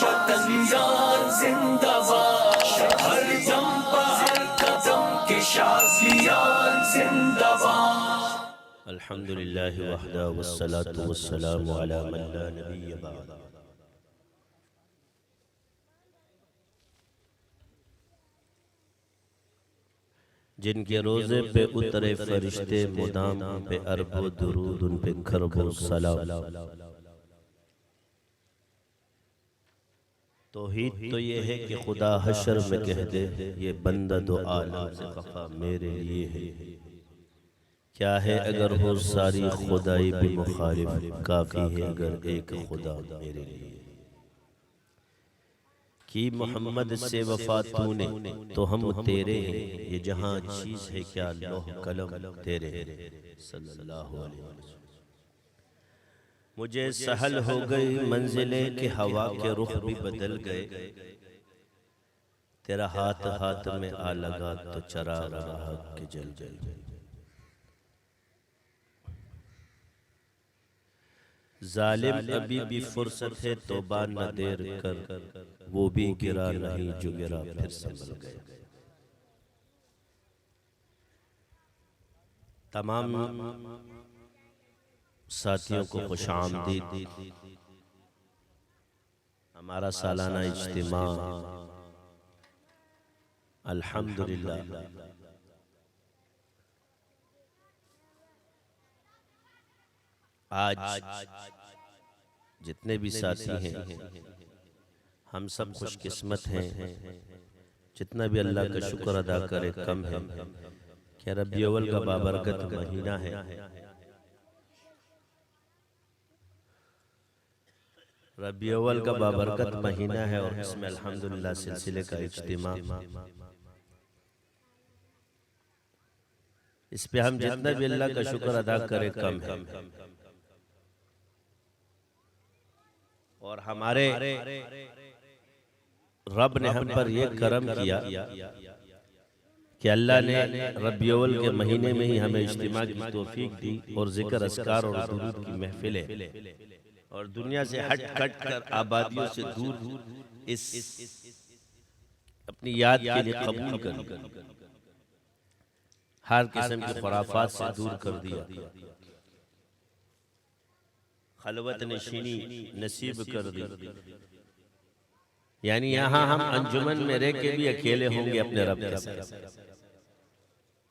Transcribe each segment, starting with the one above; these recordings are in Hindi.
शतलियान जिंदाबाद, हर दम हर कदम के शाज़लियान जिंदाबाद। अल्हम्दुलिल्लाह वहदा वस्सलातु वस्सलामु अला मन ला नबिय्य बअद। जिनके रोज़े पे उतरे फरिश्ते मुदाम उन पे अरबो दुरूद उन पे खरबो सलाम। तौहीद तो ये है कि खुदा हशर में कह दे ये बंदा दो आलम से खफा मेरे लिए है। क्या है अगर हो सारी खुदाई भी मुखालिफ, काफ़ी है अगर एक खुदा मेरे लिए। कि मोहम्मद से वफा तूने तो हम तेरे हैं, ये जहां चीज है क्या लौह कलम तेरे हैं सल्लल्लाहु अलैहि वसल्लम। मुझे सहल हो गई मंजिलें कि हवा के रुख भी बदल गए, तेरा हाथ हाथ में आ लगा तो चराग राह के जल गए। जालिम अभी भी फुर्सत है तौबा न देर कर, वो भी गिरा नहीं जो गिरा फिर संभल गए। तमाम साथियों को खुशामदीद। हमारा सालाना इज्तिमा अल्हम्दुलिल्लाह आज जितने भी साथी हैं हम सब खुशकिस्मत हैं। जितना भी अल्लाह का शुक्र अदा करे कम है। क्या रबी अव्वल का बाबरकत महीना है। रबी अव्वल का बाबरकत महीना है और इसमें अल्हम्दुलिल्लाह सिलसिले का इज्तिमा। इस पे हम जितना भी अल्लाह का शुक्र अदा करे कम है। और हमारे रब ने हम पर यह करम किया कि अल्लाह ने रबी अव्वल के महीने में ही हमें इज्तिमा की तौफीक दी और जिक्र अस्कार और दुरूद की महफिलें और दुनिया से हट कट कर आबादियों से दूर इस अपनी याद के लिए कबूल कर हर किस्म की खुराफात से दूर कर दिया। खलवत नशीनी नसीब कर दी। यानी यहाँ हम अंजुमन में रह के भी अकेले होंगे अपने रब के साथ।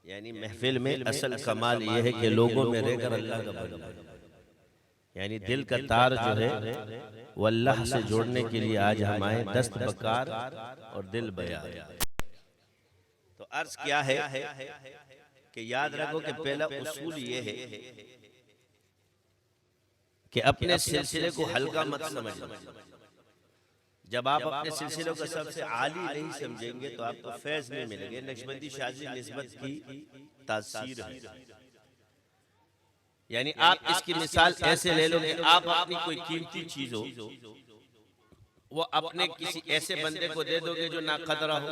यानी महफिल में असल कमाल यह है कि लोगों में रहकर अल्लाह का बनना, यानी दिल का तार जो है वो अल्लाह से जोड़ने के लिए आज हम आए दस्त बकार और दिल बया। तो अर्ज क्या है कि याद रखो कि पहला उसूल ये है कि अपने सिलसिले को हल्का मत समझना। जब आप अपने सिलसिले को सबसे आली नहीं समझेंगे तो आपको फैज नहीं मिलेंगे। नक्शबंदी शाज़िली निस्बत की तासीर है। यानी आप इसकी मिसाल ऐसे ले लो कि आप अपनी कोई कीमती चीज हो वो अपने किसी ऐसे बंदे को दे दोगे जो ना कदरा हो,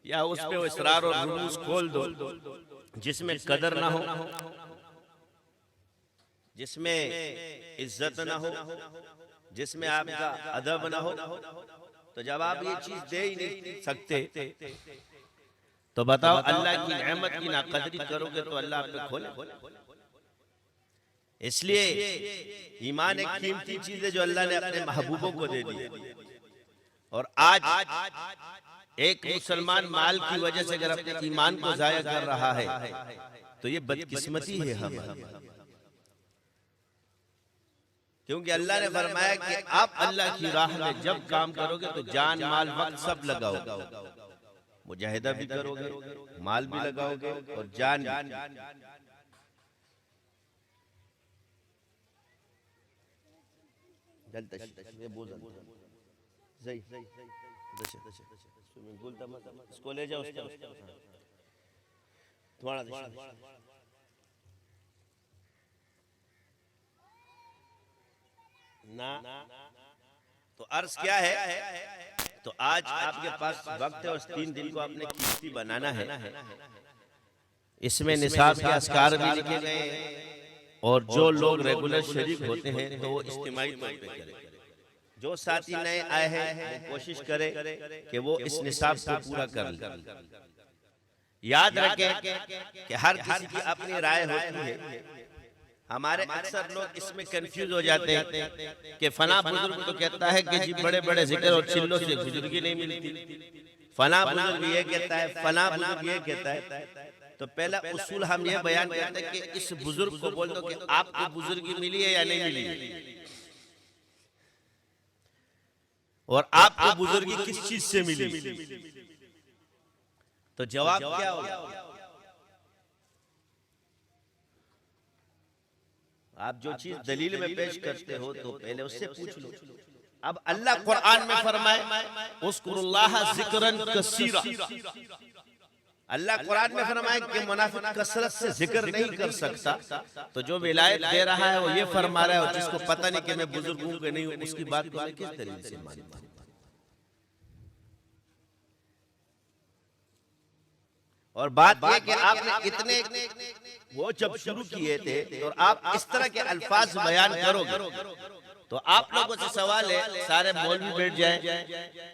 या उस पे इसरार और रुमूज खोल दो जिसमें कदर ना हो, जिसमें इज्जत ना हो, जिसमें आपका अदब ना हो। तो जब आप ये चीज दे ही नहीं सकते तो बताओ अल्लाह की नेमत की नाकदरी करोगे तो अल्लाह आप पे खोले। इसलिए ईमान एक कीमती चीज है जो अल्लाह ने अपने महबूबों को दे दी। और आज एक मुसलमान माल की वजह से अगर अपने ईमान को जाया कर रहा है तो ये बदकिस्मती है हमारी। क्योंकि अल्लाह ने फरमाया कि आप अल्लाह की राह में जब काम करोगे तो जान माल वक्त सब लगाओगे। मुजाहिदा भी करोगे, माल भी लगाओगे और जान भी। इसको ले जाओ थोड़ा ना। तो अर्ज क्या है, तो आज आपके पास वक्त है और 3 दिन को आपने कीमती बनाना है। इसमें निसाब के अस्कार भी लिखे गए, और जो लोग रेगुलर शरीक होते हैं तो वो इज्तिमाई तौर पे करें। जो साथी नए आए हैं वो कोशिश करें कि वो इस निसाब को पूरा कर लें। याद रखें कि हर किसी की अपनी राय होती है। हमारे अक्सर लोग इसमें कंफ्यूज हो जाते हैं कि फला बुजुर्ग तो कहता है कि जी बड़े बड़े जिक्र और चिल्लों से बुजुर्गी नहीं मिलती, फला बुजुर्ग ये कहता है, फला बुजुर्ग ये कहता है। तो पहला उसूल हम ये बयान करते हैं कि इस बुजुर्ग को बोल दो कि आपको बुजुर्गी मिली है या नहीं मिली है, और आपको बुजुर्गी किस चीज से मिली। तो जवाब क्या होगा? आप जो चीज दलील में पेश करते हो तो पहले उससे पूछ लो। अब अल्लाह कुरान में फरमाए उस्कुरुल्लाह ज़िक्रन कसीरा। अल्लाह कुरान में फरमाए कि मुनाफिक कसरत से जिक्र नहीं कर सकता, तो जो विलायत दे रहा है वो ये फरमा रहा है, और जिसको पता नहीं कि मैं बुजुर्ग हूं कि नहीं हूं, उसकी बात को मैं किस तरीके से मानूं? और बात यह कि आपने इतने वो जब शुरू किए थे और आप इस तरह के अल्फाज बयान करोगे तो आप लोगों से सवाल है, सारे मौलवी बैठ जाए,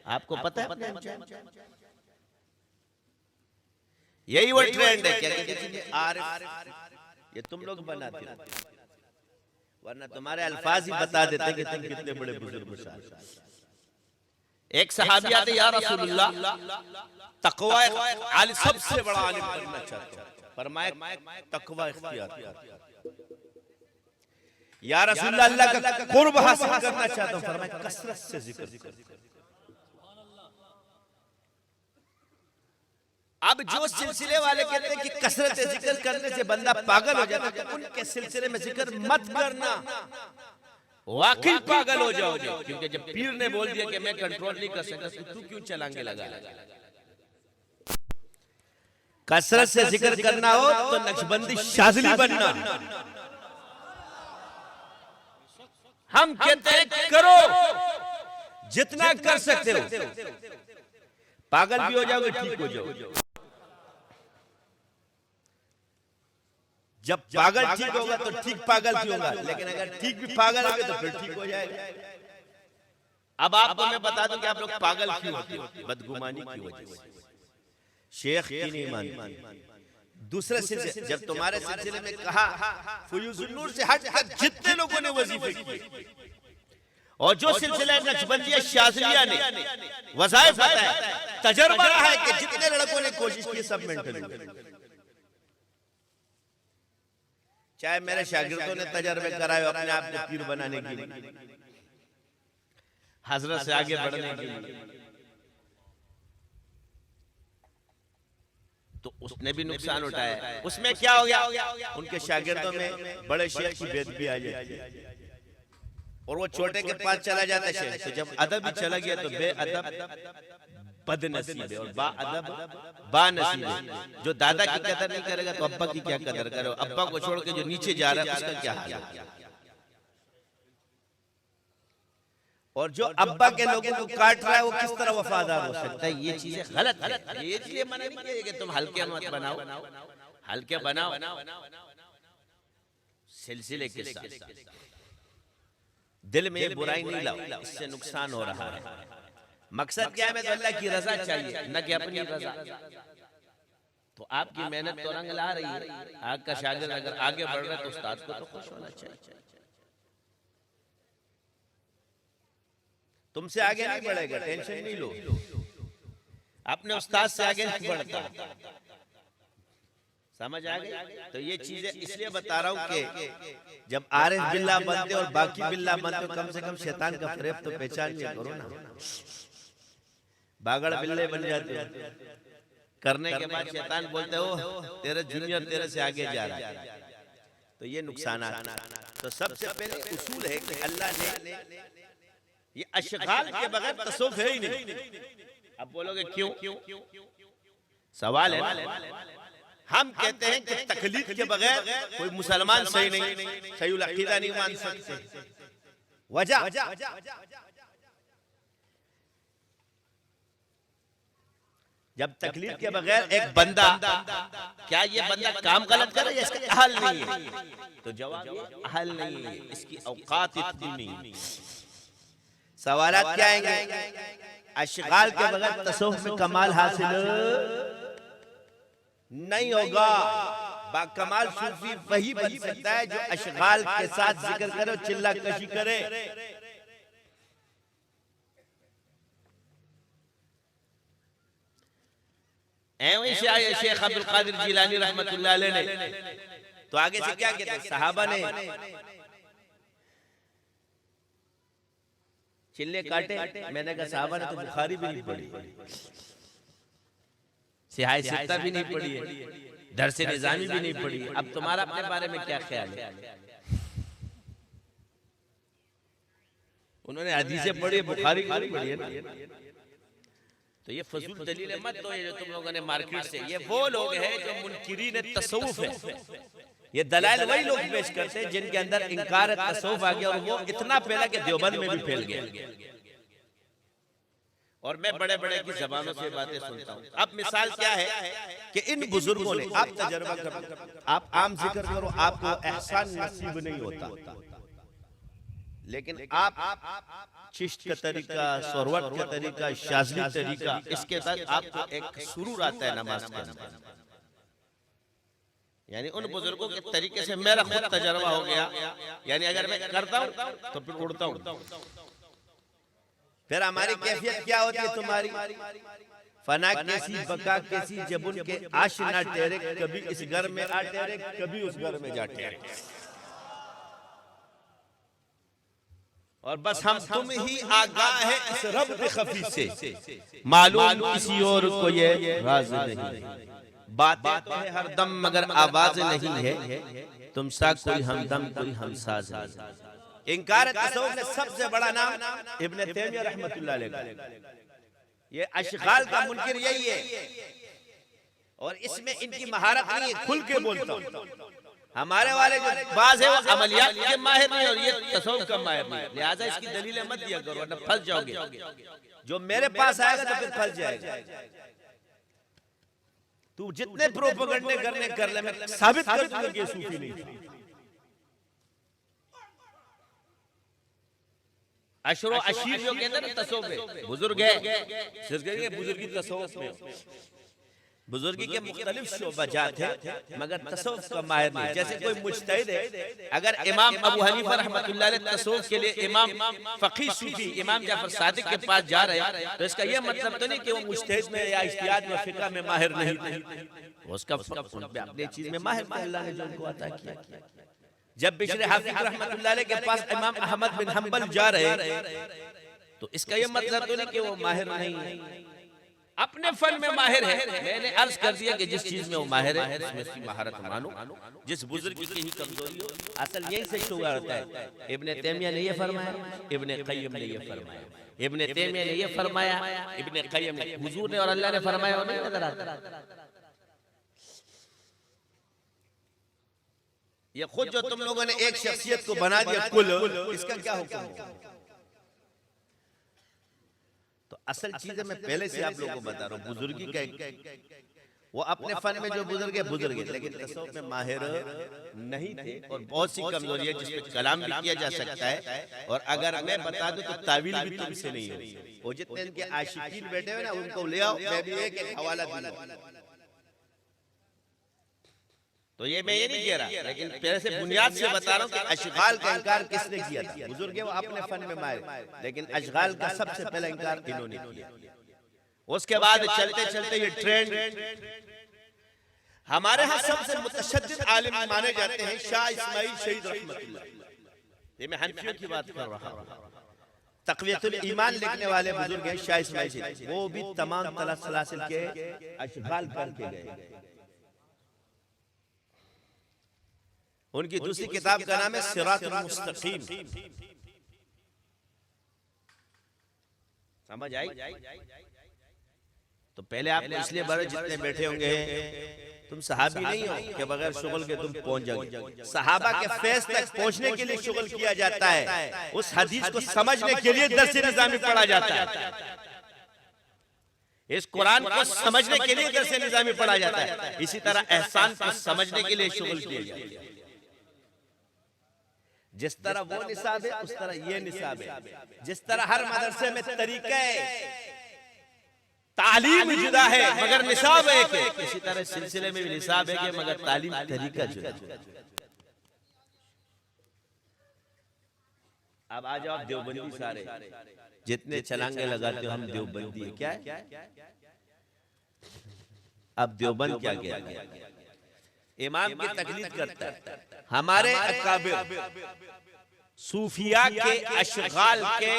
आपको पता है यही वो ट्रेंड है क्या कि आरिफ ये तुम लोग बनाते हो, वरना तुम्हारे अल्फाज ही बता देते कि तुम कितने बड़े बुजुर्ग। एक सहाबी आते, या रसूलुल्लाह तकवा आलिम सबसे बड़ा आलिम बनना चाहता हूं, फरमाया तकवा इख्तियार। या रसूलुल्लाह अल्लाह का कुर्ब हासिल करना चाहता हूं, फरमाया कसरत से जिक्र। अब जो सिलसिले वाले कहते हैं कि कसरत जिक्र करने से बंदा पागल हो जाता है, तो उनके सिलसिले में जिक्र मत करना, वाकई पागल हो जाओगे। क्योंकि जब पीर ने बोल दिया कि मैं कंट्रोल नहीं कर सकता, तो तू क्यों चलांगे लगा? कसरत से जिक्र करना हो तो नक्शबंदी शाज़िली बनना। हम कहते हैं करो जितना कर सकते हो, पागल भी हो जाओगे ठीक हो जाओगे। जब पागल ठीक होगा तो ठीक पागल भी होगा, लेकिन अगर ठीक भी पागल होगे तो फिर ठीक हो जाएगा। अब आपको मैं बता दूं कि आप लोग पागल क्यों होते हो, बदगुमानी की वजह से, शेख की नहीं मानते। दूसरे सिलसिले जब तुम्हारे सिलसिले में कहा फुयूजुन नूर से हटकर जितने लोगों ने वजीफे किए, और जो सिलसिला नक्शबंदिया शाज़िलिया ने वज़ाइफ बताया, तजर्बा रहा है कि जितने लड़कों ने कोशिश की सब मेंटल, चाहे मेरे शागिर्दों ने तजर्बे कराए अपने आप को पीर बनाने के लिए, हजरत से आगे बढ़ने के लिए, तो उसने भी नुकसान उठाया। उसमें क्या हो गया, उनके शागिर्दों में बड़े शेख की बेइज्जती आ जाती है और वो छोटे के पास चला जाता है। तो जब अदब ही चला गया तो बेअदब बदनसीब है और बाअदब बानसीब है। जो दादा की कदर नहीं करेगा तो अब्बा की क्या कदर करो? अब्बा को छोड़ के जो नीचे जा रहा है उसका क्या हाल है? और जो अब्बा के लोगों को काट रहा है वो किस तरह वफादार हो सकता है? ये चीजें गलत है। ये इसलिए मना नहीं किया कि तुम हल्के मत बनाओ, हल्के बनाओ सिलसिले के साथ, दिल में बुराई नहीं लाओ, इससे नुकसान हो रहा है। मकसद क्या है? तो अल्लाह की रजा चाहिए, न कि अपनी रजा। तो आपकी मेहनत तो रंग ला रही है। आपका शागिर्द अगर आगे बढ़ रहा है तो उस्ताद को तो खुश होना चाहिए। तुमसे आगे नहीं बढ़ेगा, टेंशन नहीं लो, अपने उस्ताद से आगे नहीं बढ़ता। समझ आ गई? तो ये चीजें इसलिए बता रहा हूं कि जब आरिफ बिल्ला बनते और बाकी बिल्ला बनते, कम से कम शैतान का फरेब तो पहचान लिया करो ना। बागड़ बिल्ले बन जाते हो, करने के बाद शैतान बोलते हो तेरे जूनियर तेरे से आगे जा रहा है, तो ये नुकसान। तो सबसे पहले उसूल है कि अल्लाह ने ये अशगाल के बगैर तसव्वुफ है ही नहीं। अब बोलोगे क्यों? सवाल है ना, हम कहते हैं कि तकलीद के बगैर कोई मुसलमान सही नहीं, सही अकीदा नहीं मान सकते। वजह जब तकलीफ के बगैर एक बंदा, क्या ये बंदा काम गलत करे या इसका अहल नहीं है? तो जवाब ये अहल नहीं है, इसकी औकात इतनी नहीं। सवालात क्या आएंगे? अशगाल के बगैर तसव्वुफ में कमाल हासिल नहीं होगा। बाकमाल सूफी वही बन सकता है जो अशगाल के साथ जिक्र करे और चिल्ला कशी करे। ऐसे आए शेख अब्दुल कादिर जिलानी रहमतुल्लाह अलैह ने, तो आगे से क्या कहते हैं? सहाबा ने चिल्ले काटे। मैंने कहा सहाबा ने तो बुखारी भी नहीं पढ़ी, सिहाह सित्ता भी नहीं पढ़ी है, दरसे निजामी भी नहीं पढ़ी। अब तुम्हारा अपने बारे में क्या ख्याल है? उन्होंने हदीसें पढ़ी, बुखारी नहीं पढ़ी है ना। तो ये फजूल दलील मत दो, ये जो तुम लोगों ने मार्केट से, ये वो लोग हैं जो मुनकिरीन तसव्वुफ है। ये दलाइल वही लोग पेश करते हैं जिनके अंदर इनकार तसव्वुफ आ गया, और वो इतना फैला कि देवबंद में भी फैल गया। और मैं बड़े बड़े की जबानों से बातें सुनता हूँ। अब मिसाल क्या है कि इन बुजुर्गों ने, आप तजर्बा करो, आप आम जिक्र करो, आपको एहसान नसीब नहीं होता, लेकिन आप चिश्त का तरीका, सोरवट का तरीका, शाज़ली तरीका, इसके साथ आपको एक सुरूर आता है नमाज के अंदर। यानी उन बुजुर्गों के तरीके से मेरा खुद तजर्बा हो गया। यानी अगर मैं करता हूँ तो फिर उड़ता हूँ। फिर हमारी कैफियत क्या होती है? तुम्हारी फना कैसी, बका कैसी, जब उनके आश ना ठहरे, कभी इस घर में आ ठहरे, कभी उस घर में जा ठहरे, और बस हम तुम ही आगाह है इस रब के खफी से, मालूम किसी और को ये राज नहीं। बातें तो है हर दम मगर आवाज नहीं है, तुम सा कोई हमदम कोई हमसाज नहीं। इनकार तसव्वुफ में सबसे बड़ा नाम इब्न तैमिया रहमतुल्लाह अलैह। ये अशगाल का मुनकिर यही है, और इसमें इनकी महारत नहीं है, खुल के बोलता हूं। हमारे वाले जो बाज है वो अमलियात के माहिर नहीं, और ये तसव्वुफ का माहिर नहीं। लिहाजा इसकी दलीलें मत दिया करो, वरना फंस जाओगे। जो मेरे पास आएगा तो फिर फंस जाएगा। तू जितने प्रोपेगेंडे करने कर ले, मैं साबित कर दूंगा कि सूफी नहीं। अशरो अशीर जो कहते हैं ना तसव्वुफ, बुजुर्ग है, बुजुर्गी तसव्वुफ में, बुजुर्गी के मुख्तलिफ शोबाजात हैं, मगर तसव्वुफ का माहिर नहीं। जैसे कोई मुज्तहिद है, अगर इमाम अबू हनीफा रहमतुल्लाह अलैह तसव्वुफ के लिए इमाम फकीह सूफी इमाम जाफर सादिक के पास जा रहे हैं, तो इसका यह मतलब तो नहीं कि वो मुज्तहिद में या इज्तिहाद में फिक़ह में माहिर नहीं, उसका अपनी चीज में माहिर था, अल्लाह ने जो उनको अता किया। जब बिशर हाफिज रहमतुल्लाह अलैह के पास इमाम अहमद बिन हंबल जा रहे हैं, तो इसका यह मतलब तो नहीं कि वो माहिर नहीं है, अपने फन में माहिर है। मैंने अर्ज कर दिया कि जिस चीज में वो माहिर है उसमें उसकी महारत मानो, जिस बुजुर्ग की ही कमजोरी हो। असल यही से शुगर होता है। इब्न तैमिया ने ये फरमाया, इब्न क़य्यिम ने ये फरमाया, इब्न तैमिया ने ये फरमाया, इब्न क़य्यिम ने, हुजूर ने और अल्लाह ने फरमाया, नहीं नजर आता। ये खुद जो तुम लोगों ने एक शख्सियत को बना दिया कुल, इसका क्या हुक्म है? तो असल चीज मैं पहले से आप लोगों को बता रहा हूँ, बुजुर्गी का वो अपने फन में जो बुजुर्ग है बुजुर्ग है, लेकिन तसव्वुफ में माहिर नहीं थे, और बहुत सी कमजोरी है जिसमें कलाम भी किया जा सकता है। और अगर मैं बता दूं तो तावील भी तुमसे नहीं होगी। वो जितने इनके आशिकीन बैठे हुए ना, उनको ले आओ, मैं भी एक हवाला दूंगा। तो ये मैं ये नहीं कह रहा, लेकिन पहले से बुनियाद से बता रहा हूँ कि अशगाल का इनकार किसने किया था? बुजुर्ग है वो अपने फन में माहिर, लेकिन अशगाल का सबसे पहला इनकार इन्होंने किया। उसके बाद चलते चलते ये ट्रेंड, हमारे यहाँ सबसे मुतशद्दिद आलिम माने जाते हैं शाह इस्माइल शहीद रहमतुल्लाह। ये मैं हनफियों की बात कर रहा हूँ। तक़वियतुल ईमान लिखने वाले बुजुर्ग हैं शाह इस्माइल शहीद, वो भी तमाम सलासिल के अशगाल करके गए। उनकी दूसरी किताब का नाम है सिरातुल मुस्तकीम। समझ आई? तो पहले आप इसलिए बड़े जितने बैठे होंगे, तुम सहाबी नहीं हो कि बगैर शुगल के तुम पहुंच जाओगे। सहाबा के फैज तक पहुंचने के लिए शुगल किया जाता है, उस हदीस को समझने के लिए दर्स निज़ामी पढ़ा जाता है। इस कुरान को समझने के लिए दरस निज़ामी पढ़ा जाता है, इसी तरह एहसान को समझने के लिए शुगल किया जाता है। जिस तरह वो निसाब है उस तरह ये निसाब है। जिस तरह हर मदरसे में तरीका तालीम जुदा है मगर निसाब एक है, इसी तरह सिलसिले में भी निसाब है कि मगर तालीम तरीका जुदा है। अब आ जाओ देवबंदी, सारे जितने छलांगे लगाते हो हम देवबंदी है, क्या है? अब देवबंद क्या गया? इमाम की तकलीद करता है। हमारे अकाबिर सूफिया के अशगाल के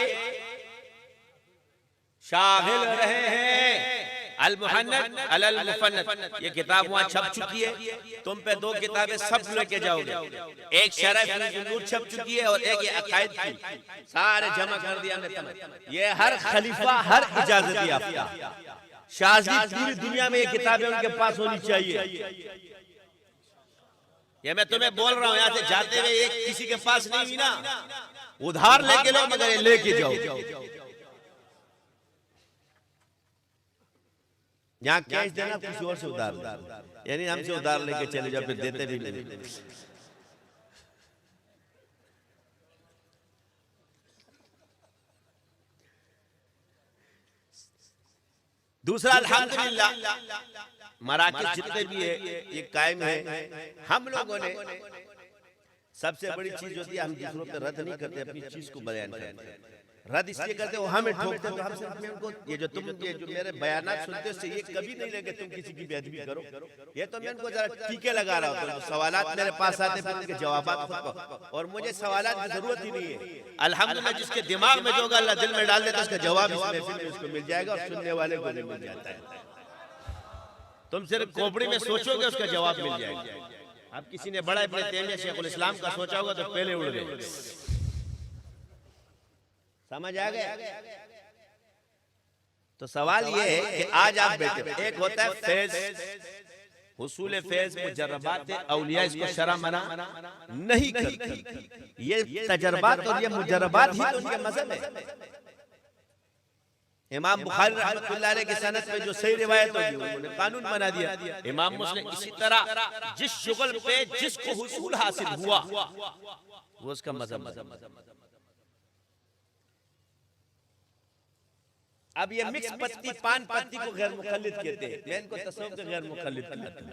शागिल रहे हैं। अल मुहन्नद अल मुफन्नद ये किताब वहां छप चुकी है, तुम पे 2 किताबें सब लेके जाओगे। एक शरह नूर छप चुकी है और एक ये अकायद की, सारे जमा कर दिया हमने। ये हर खलीफा हर इजाजत याफ्ता शाज़ी पूरी दुनिया में ये किताबें उनके पास होनी चाहिए। ये मैं तुम्हें बोल रहा हूं, यहाँ से जाते हुए एक किसी के पास नहीं हुई ना, उधार लेके लो मगर ये लेके जाओ। यहाँ कैश देना किसी और से उधार, यानी हमसे उधार लेके चले जाओ, फिर देते भी नहीं। दूसरा अल्हम्दुलिल्लाह मराकिज़ जितने भी है ये कायम है। हम लोगों ने सबसे बड़ी चीज होती है, हम दूसरों पे रद्द नहीं करते, अपनी चीज को बयान करते हैं। रद्द इसलिए करते हो हमें ठोकते हो, हम सिर्फ उनको ये जो मेरे बयानात सुनते हो ये कभी नहीं लगे तुम किसी की बेअदबी करो। ये तो मैं उनको जरा टीके लगा रहा हूँ। सवालात मेरे पास आते फिर उनके जवाबात, और मुझे सवालात की जरूरत ही नहीं है। अल्हम्दुलिल्लाह जिसके दिमाग में जो होगा अल्लाह दिल में डाल देता है, उसका जवाब इस महफिल में उसको मिल जाएगा और सुनने वाले को नहीं मिल जाता है। तुम सिर्फ खोपड़ी में सोचोगे उसका जवाब मिल जाएगा। अब किसी ने बड़ा इब्न तैमिया शेखुल इस्लाम का सोचा होगा तो पहले उड़ गए। समझ आ गया? तो सवाल ये है कि आज आप बैठे, एक होता है फैज, हुसूल फैज मुजर्रबात औलिया, इसको शरअ मना नहीं करती। ये तजर्बात और ये मुजर्रबात ही तो उनके मज़हब है। इमाम बुखारी रहमतुल्लाह अलैह की सनद में जो सही रिवायत होगी उन्होंने कानून बना दिया। इमाम मुस्लिम इसी तरह जिस शुगल पे जिसको हुसूल हासिल हुआ वो उसका मज़हब। अब ये मिक्स पत्ती पान पत्ती को गैर मुखल्लिद कहते हैं, मैं इनको तसव्वुफ के गैर मुखल्लिद कहता हूं।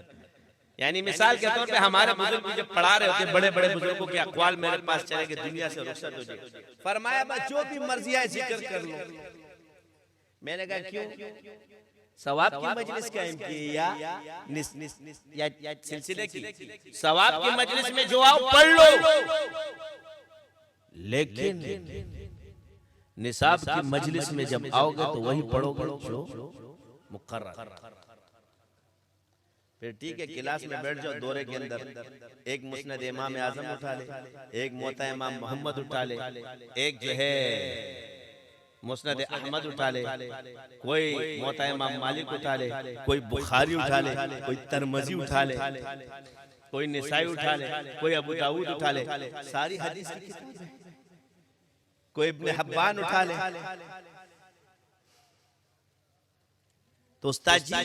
यानी मिसाल के तौर पे हमारे बुजुर्ग जब पढ़ा रहे होते, बड़े बड़े बुजुर्गों के अक़वाल मेरे पास चले कि दुनिया से रुखसत हो जाए, फरमाया बस जो भी मर्जी है जिक्र कर लो। मैंने कहा क्यों? सवाब की मजलिस कायम की या सिलसिले की? सवाब की मजलिस में जो आओ पढ़ लो, लेकिन निसाब की मजलिस में जब आओगे तो वही पढ़ोगे जो मुकर्रर। फिर ठीक है, क्लास में बैठ जाओ, दौरे के अंदर एक मुस्नद इमाम आजम उठा ले, एक मोता इमाम मोहम्मद उठा ले, एक जो है मुस्नद अहमद उठा ले, कोई मोता इमाम मालिक उठा ले, कोई बुखारी उठा ले, कोई तिरमिज़ी उठा ले, कोई निसाई उठा ले, कोई अबू दाऊद उठा ले, सारी हदीस की किताब है, कोई इब्न हब्बान उठा ले। तो उस्ताद जी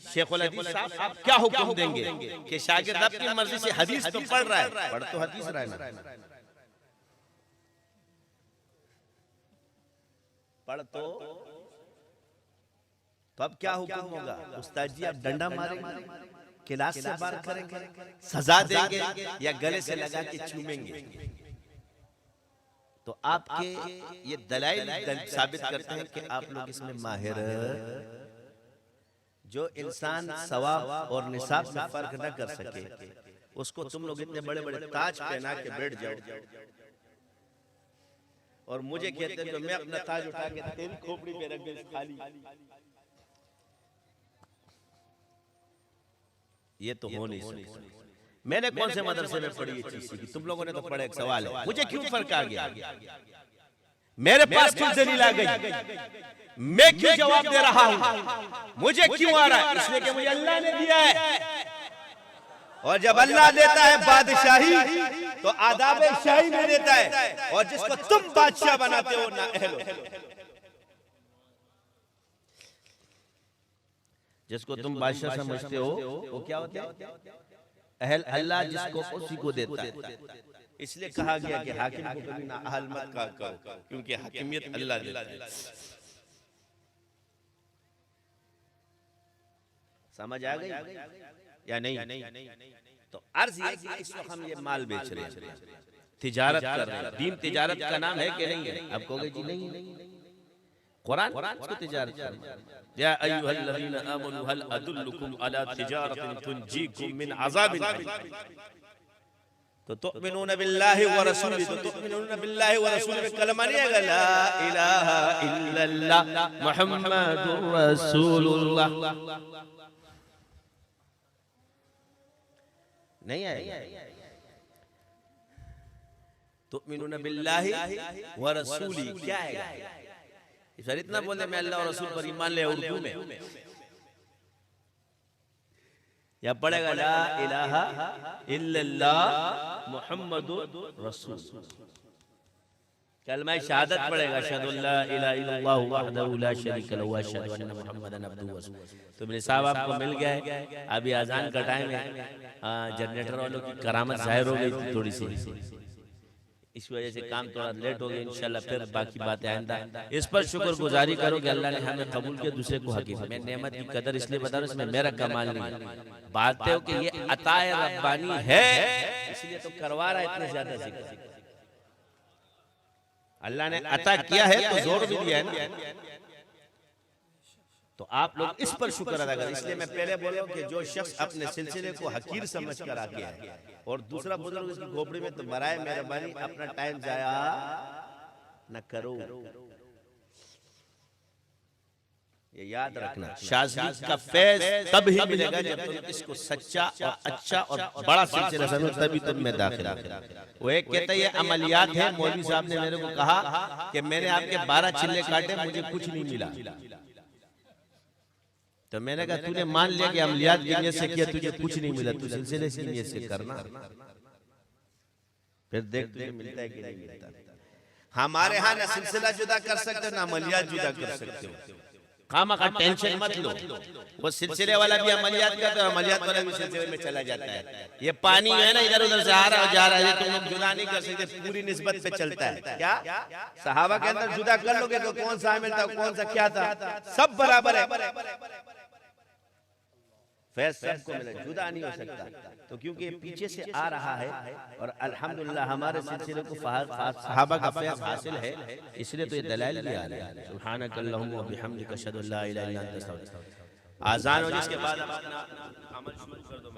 शेखुल हदीस साहब आप क्या हुक्म देंगे कि शागिर्द अपनी मर्जी से हदीस तो पढ़ रहा है, पढ़ तो हदीस रहा है ना, पढ़ तो अब क्या हुक्म होगा? उस्ताद जी आप डंडा मारेंगे, क्लास से बाहर करेंगे, सजा देंगे या गले से लगा के चूमेंगे? तो आपके ये दलाइल साबित करते हैं कि आप लोग इसमें माहिर। जो इंसान सवाब और निसाब में फर्क न कर सके उसको तुम लोग इतने बड़े बड़े ताज पहना के बैठ जाओ और मुझे कहते हैं जो मैं अपना ताज उठा के तेरी खोपड़ी पे रख दे खाली। ये तो हो नहीं सकता। मैंने कौन से मदरसे में पढ़ी ये चीज सीखी? तुम लोगों ने तो पढ़ा। एक सवाल है, मुझे क्यों फर्क आ गया? मेरे पास क्यों दलील आ गई? मैं क्यों जवाब दे रहा हूं? मुझे क्यों आ रहा है? इसलिए कि मुझे अल्लाह ने दिया है, और जब अल्लाह देता है बादशाही तो आदाब शाही में देता है, और जिसको तुम बादशाह बनाते हो ना अहलो। जिसको तुम बादशाह समझते हो वो क्या होता है? अहल अल्लाह जिसको उसी को देता है। इसलिए कहा गया कि हाकिम को कभी ना अहल मत कहो, क्योंकि हाकिमियत अल्लाह देता है। समझ आ गई या नहीं? तो अर्ज ये कि इस वक्त हम ये माल बेच रहे हैं, तिजारत कर रहे हैं। दीन तिजारत का नाम है कि नहीं है? आप कहोगे जी नहीं, कुरान उसको तिजारत कर रहा है। या अय्युहल्लज़ीना आमनू हल अदुल्लुकुम अला तिजारतिन तुंजीकुम मिन अज़ाबिन अलीम। तो तुमिनूना बिल्लाहि व रसूलिही, तो तुमिनूना बिल्लाहि व रसूलिही में कलमा नहीं है ला इलाहा इल्लल्लाह मुहम्मदुर रसूलुल्लाह, नहीं आएगा। तुमिनूना बिल्लाहि व रसूलिही क्या है? सर इतना बोले मैं अल्लाह और रसूल पर ईमान ले, उर्दू में या पढ़ेगा ला इलाहा इल्लल्लाह मुहम्मदुर रसूल, कलमा शहादत पढ़ेगा, अशहदु अल्ला इलाहा इल्लल्लाह वहदहु ला शरीका लहु व अशहदु अन्ना मुहम्मदन अब्दुहु व रसूलुहु। तो मेरे साहब आपको मिल गए, अभी अजान का टाइम है। जनरेटर वालों की करामत जाहिर हो गई थी थोड़ी सी, इस वजह से काम थोड़ा लेट हो गया। इंशाल्लाह फिर बाकी बातें आइंदा। इस पर शुक्रगुजारी करो कि अल्लाह ने हमें कबूल किया, दूसरे को हकीम। मैं नेमत की कदर इसलिए बता रहा हूं, इसमें मेरा कमाल नहीं, बात है कि ये अताए रब्बानी है, इसलिए तो करवा रहा है इतने ज्यादा जिक्र। अल्लाह ने अता किया है तो जोर भी दिया है ना, तो आप लोग इस पर शुक्र अदा करें। इसलिए मैं पहले बोला कि जो शख्स अपने सिलसिले को हकीर समझ कर आ गया है और दूसरा बुजुर्ग उसकी खोपड़ी में, तो बराए मेहरबानी अपना टाइम जाया न करो, ये याद रखना। शाज़ली का फैज़ तब ही मिलेगा जब तुम इसको सच्चा और अच्छा और बड़ा सिलसिला समझो, तभी तुम में दाखिल। वो एक कहता है ये अमलियात है। मौलवी साहब ने मेरे को कहा कि मैंने आपके 12 चिल्ले काटे, मुझे कुछ नहीं मिला। तो मैंने कहा तूने मान लिया कि अमलियात की नियत से किया, तुझे कुछ नहीं मिला, तू सिलसिले की नियत से करना, फिर देख तुझे मिलता है कि नहीं मिलता। हमारे यहाँ ना सिलसिला जुदा कर सकते हो ना अमलियात जुदा कर सकते हो। खामा का टेंशन मत लो, वो सिलसिले वाला भी अमलियात करता है, अमलियात वाला भी सिलसिले में चला जाता है। ये पानी है ना इधर उधर से आ रहा जा रहा है, तुम लोग जुदा नहीं कर सकते, पूरी निस्बत पे चलता है। क्या सहाबा के अंदर जुदा कर लोगे तो कौन सा आमिल था, कौन सा क्या था, सब बराबर है, फैज़ सबको मिले, जुदा नहीं हो सकता। तो क्योंकि पीछे से आ रहा है और अल्हम्दुलिल्लाह हमारे सिलसिले को सहाबा का फैज़ हासिल है, इसलिए तो ये दलाइल भी आ रहे हैं। सुब्हानकल्लाहुम्मा व बिहम्दिका अशहदु अल्ला इलाहा इल्ला अंता अस्तगफिरुका। आज़ान हो जिसके बाद अपना अमल शुरू कर दो।